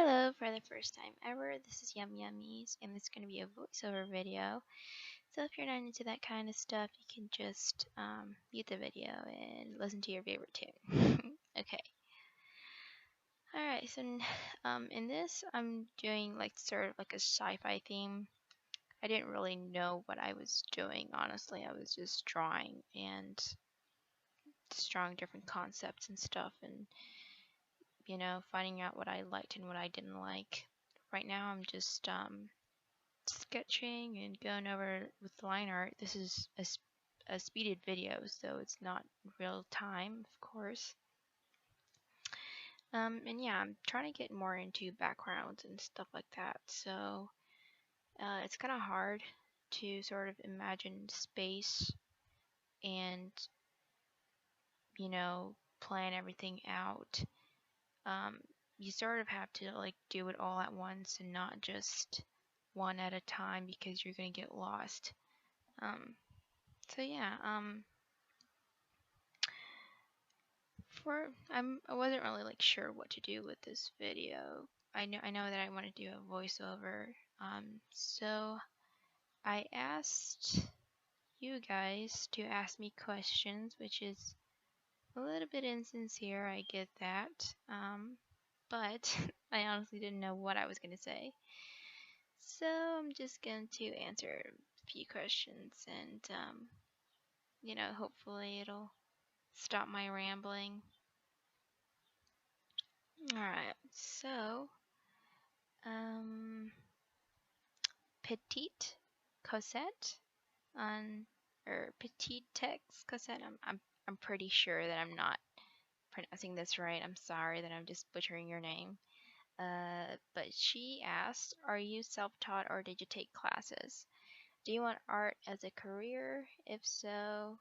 Hello, for the first time ever, this is Yum Yummies, and this is going to be a voiceover video. So if you're not into that kind of stuff, you can just mute the video and listen to your favorite tune. Okay. Alright, so in this, I'm doing like sort of like a sci-fi theme. I didn't really know what I was doing, honestly. I was just drawing different concepts and stuff, and finding out what I liked and what I didn't like. Right now, I'm just sketching and going over with line art. This is a speeded video, so it's not real time, of course. And yeah, I'm trying to get more into backgrounds and stuff like that. So it's kind of hard to sort of imagine space and plan everything out. You sort of have to like do it all at once and not just one at a time because you're gonna get lost. So yeah, I wasn't really like sure what to do with this video. I know that I want to do a voiceover. So I asked you guys to ask me questions, which is a little bit insincere, I get that. But I honestly didn't know what I was gonna say. So I'm just going to answer a few questions and hopefully it'll stop my rambling. Alright, so petite Cosette or petite text Cosette. I'm pretty sure that I'm not pronouncing this right. I'm sorry that I'm just butchering your name. But she asked, are you self-taught or did you take classes? Do you want art as a career? If so,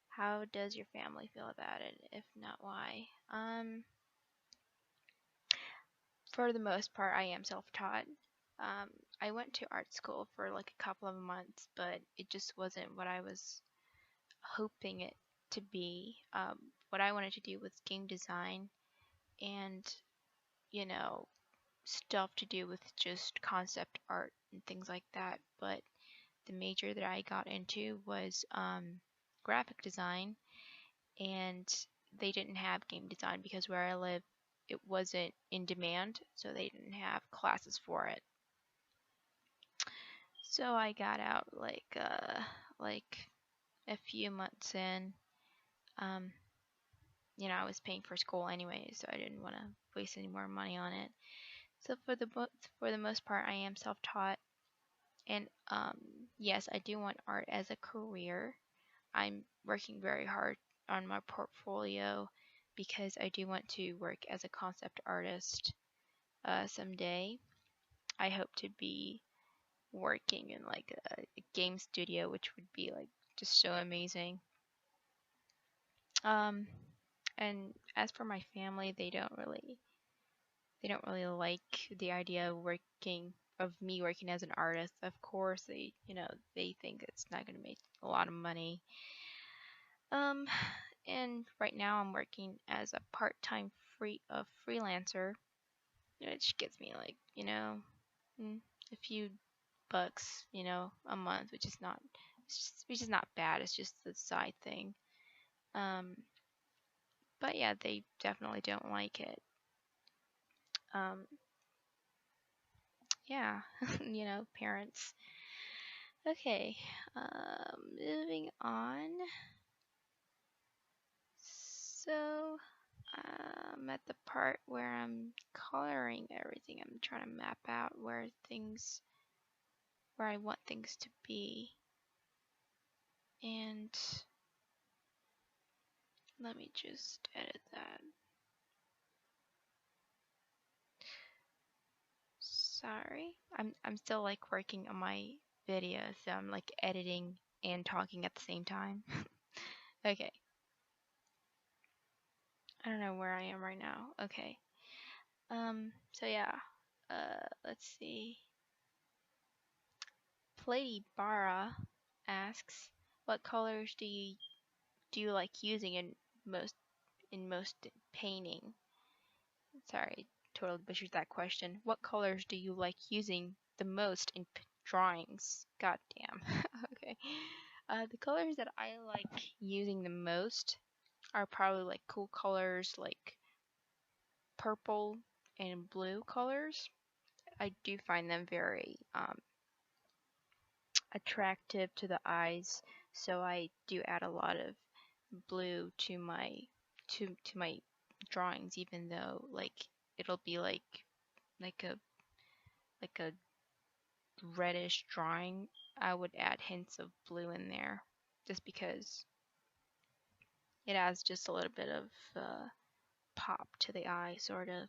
how does your family feel about it? If not, why? For the most part, I am self-taught. I went to art school for like a couple of months, but it just wasn't what I was hoping it to be. What I wanted to do was game design and, stuff to do with just concept art and things like that. But the major that I got into was graphic design, and they didn't have game design because where I live, it wasn't in demand, so they didn't have classes for it. So I got out like a few months in. I was paying for school anyway, so I didn't want to waste any more money on it. So for the most part, I am self-taught, and yes, I do want art as a career. I'm working very hard on my portfolio because I do want to work as a concept artist someday. I hope to be working in like a game studio, which would be like just so amazing. And as for my family, they don't really like the idea of me working as an artist. Of course, they think it's not going to make a lot of money. And right now I'm working as a part-time freelancer, which gets me like, a few bucks, a month, which is not bad. It's just the side thing. But yeah, they definitely don't like it. Yeah, parents. Okay, moving on. So, I'm at the part where I'm coloring everything. I'm trying to map out where I want things to be. And let me just edit that. Sorry. I'm still like working on my video, so I'm like editing and talking at the same time. Okay. I don't know where I am right now. Okay. So yeah. Let's see. Plady Barra asks, what colors do you like using in most painting? Sorry, totally butchered that question. What colors do you like using the most in drawings? God damn. Okay. The colors that I like using the most are probably like cool colors like purple and blue colors. I do find them very attractive to the eyes, so I do add a lot of blue to my drawings, even though like it'll be like a like a reddish drawing. I would add hints of blue in there just because it adds just a little bit of pop to the eye, sort of.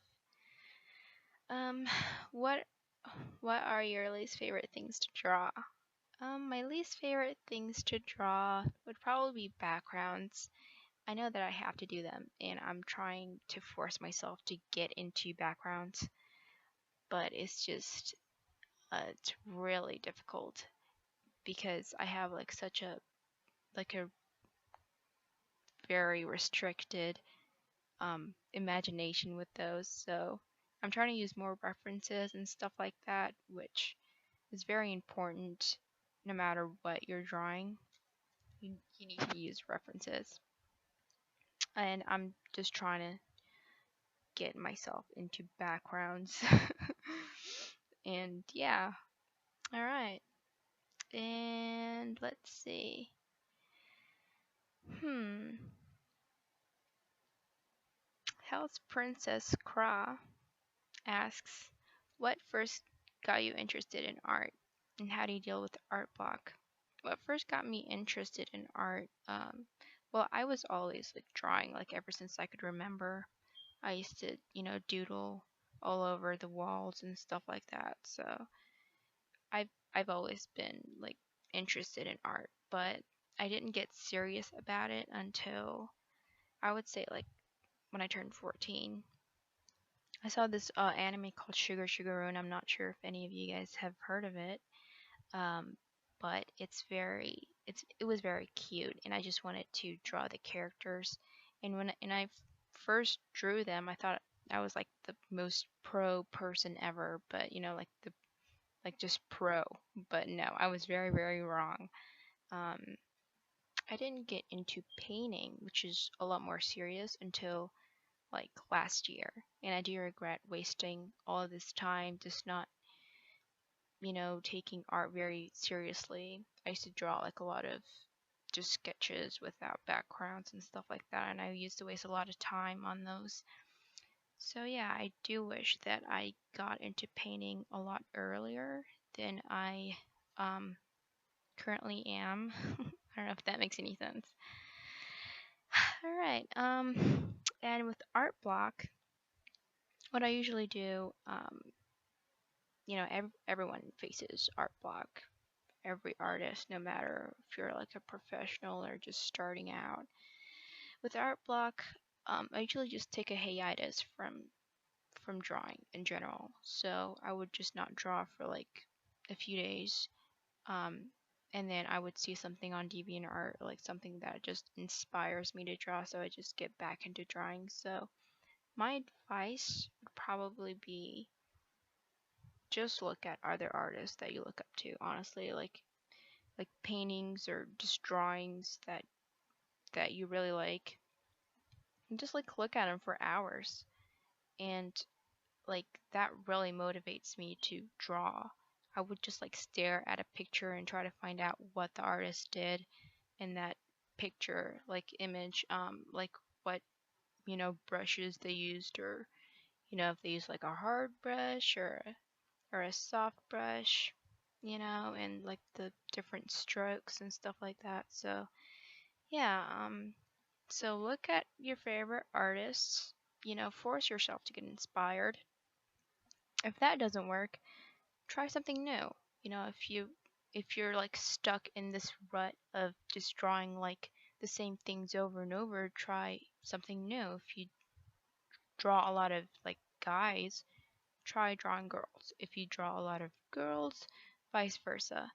Um, what what are your least favorite things to draw? My least favorite things to draw would probably be backgrounds. I know that I have to do them, and I'm trying to force myself to get into backgrounds, but it's really difficult because I have like such a very restricted imagination with those. So I'm trying to use more references and stuff like that, which is very important no matter what you're drawing. You need to use references. And I'm just trying to get myself into backgrounds. And yeah, all right. And let's see. Hmm. House Princess Kra asks, what first got you interested in art, and how do you deal with the art block? What first got me interested in art? Well, I was always like drawing, like ever since I could remember. I used to, doodle all over the walls and stuff like that. So I've always been like interested in art, but I didn't get serious about it until I would say like when I turned 14. I saw this anime called Sugar Sugar Rune. I'm not sure if any of you guys have heard of it, um, but it was very cute, and I just wanted to draw the characters. And when I first drew them, I thought I was like the most pro person ever, but like just pro. But no, I was very very wrong. Um, I didn't get into painting, which is a lot more serious, until like last year, and I do regret wasting all of this time just not taking art very seriously. I used to draw like a lot of just sketches without backgrounds and stuff like that, and I used to waste a lot of time on those. So yeah, I do wish that I got into painting a lot earlier than I um, currently am. I don't know if that makes any sense. All right. And with art block, what I usually do, everyone faces art block. Every artist, no matter if you're like a professional or just starting out. With art block, I usually just take a hiatus from drawing in general. So I would just not draw for like a few days, um, and then I would see something on DeviantArt, like something that just inspires me to draw. So I just get back into drawing. So my advice would probably be just look at other artists that you look up to. Honestly, like paintings or just drawings that you really like, and just like look at them for hours, and like that really motivates me to draw. I would just like stare at a picture and try to find out what the artist did in that picture, like image, like what brushes they used, or if they used like a hard brush or a soft brush, and like the different strokes and stuff like that. So yeah, so look at your favorite artists, force yourself to get inspired. If that doesn't work, try something new. If you're like stuck in this rut of just drawing like the same things over and over, try something new. If you draw a lot of like guys, try drawing girls. If you draw a lot of girls, vice versa.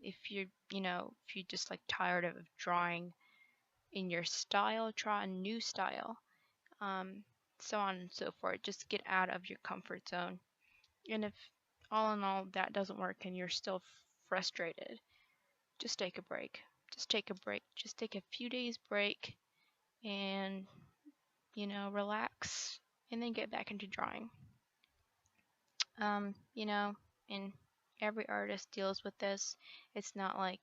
If you just like tired of drawing in your style, try a new style. Um, so on and so forth. Just get out of your comfort zone. And if all in all that doesn't work and you're still frustrated, just take a break. Just take a break. Just take a few days break and, relax and then get back into drawing. You know, and every artist deals with this. It's not like,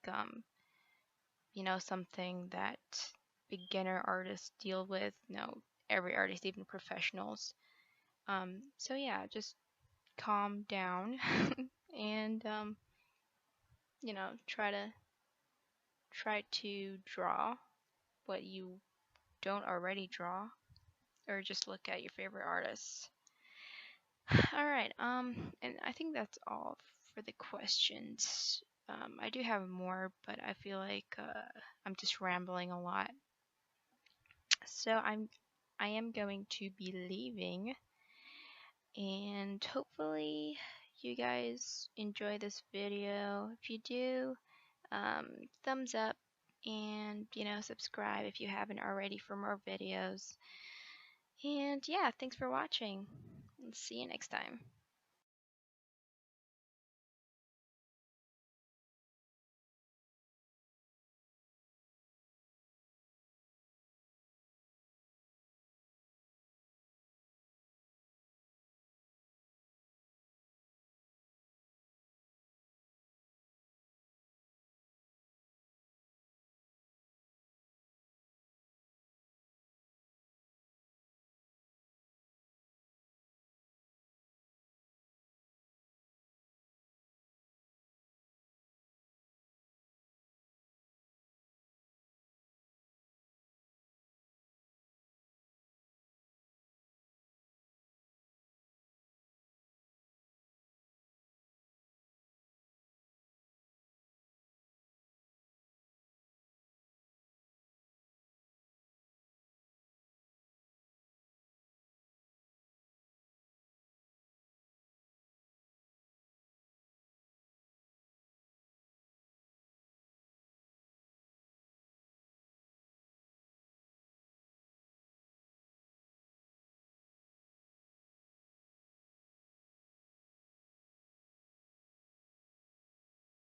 something that beginner artists deal with. No, every artist, even professionals. So yeah, just calm down and, try to draw what you don't already draw, or just look at your favorite artists. All right, and I think that's all for the questions. I do have more, but I feel like I'm just rambling a lot. So I am going to be leaving, and hopefully you guys enjoy this video. If you do, thumbs up, and subscribe if you haven't already for more videos. And yeah, thanks for watching. See you next time.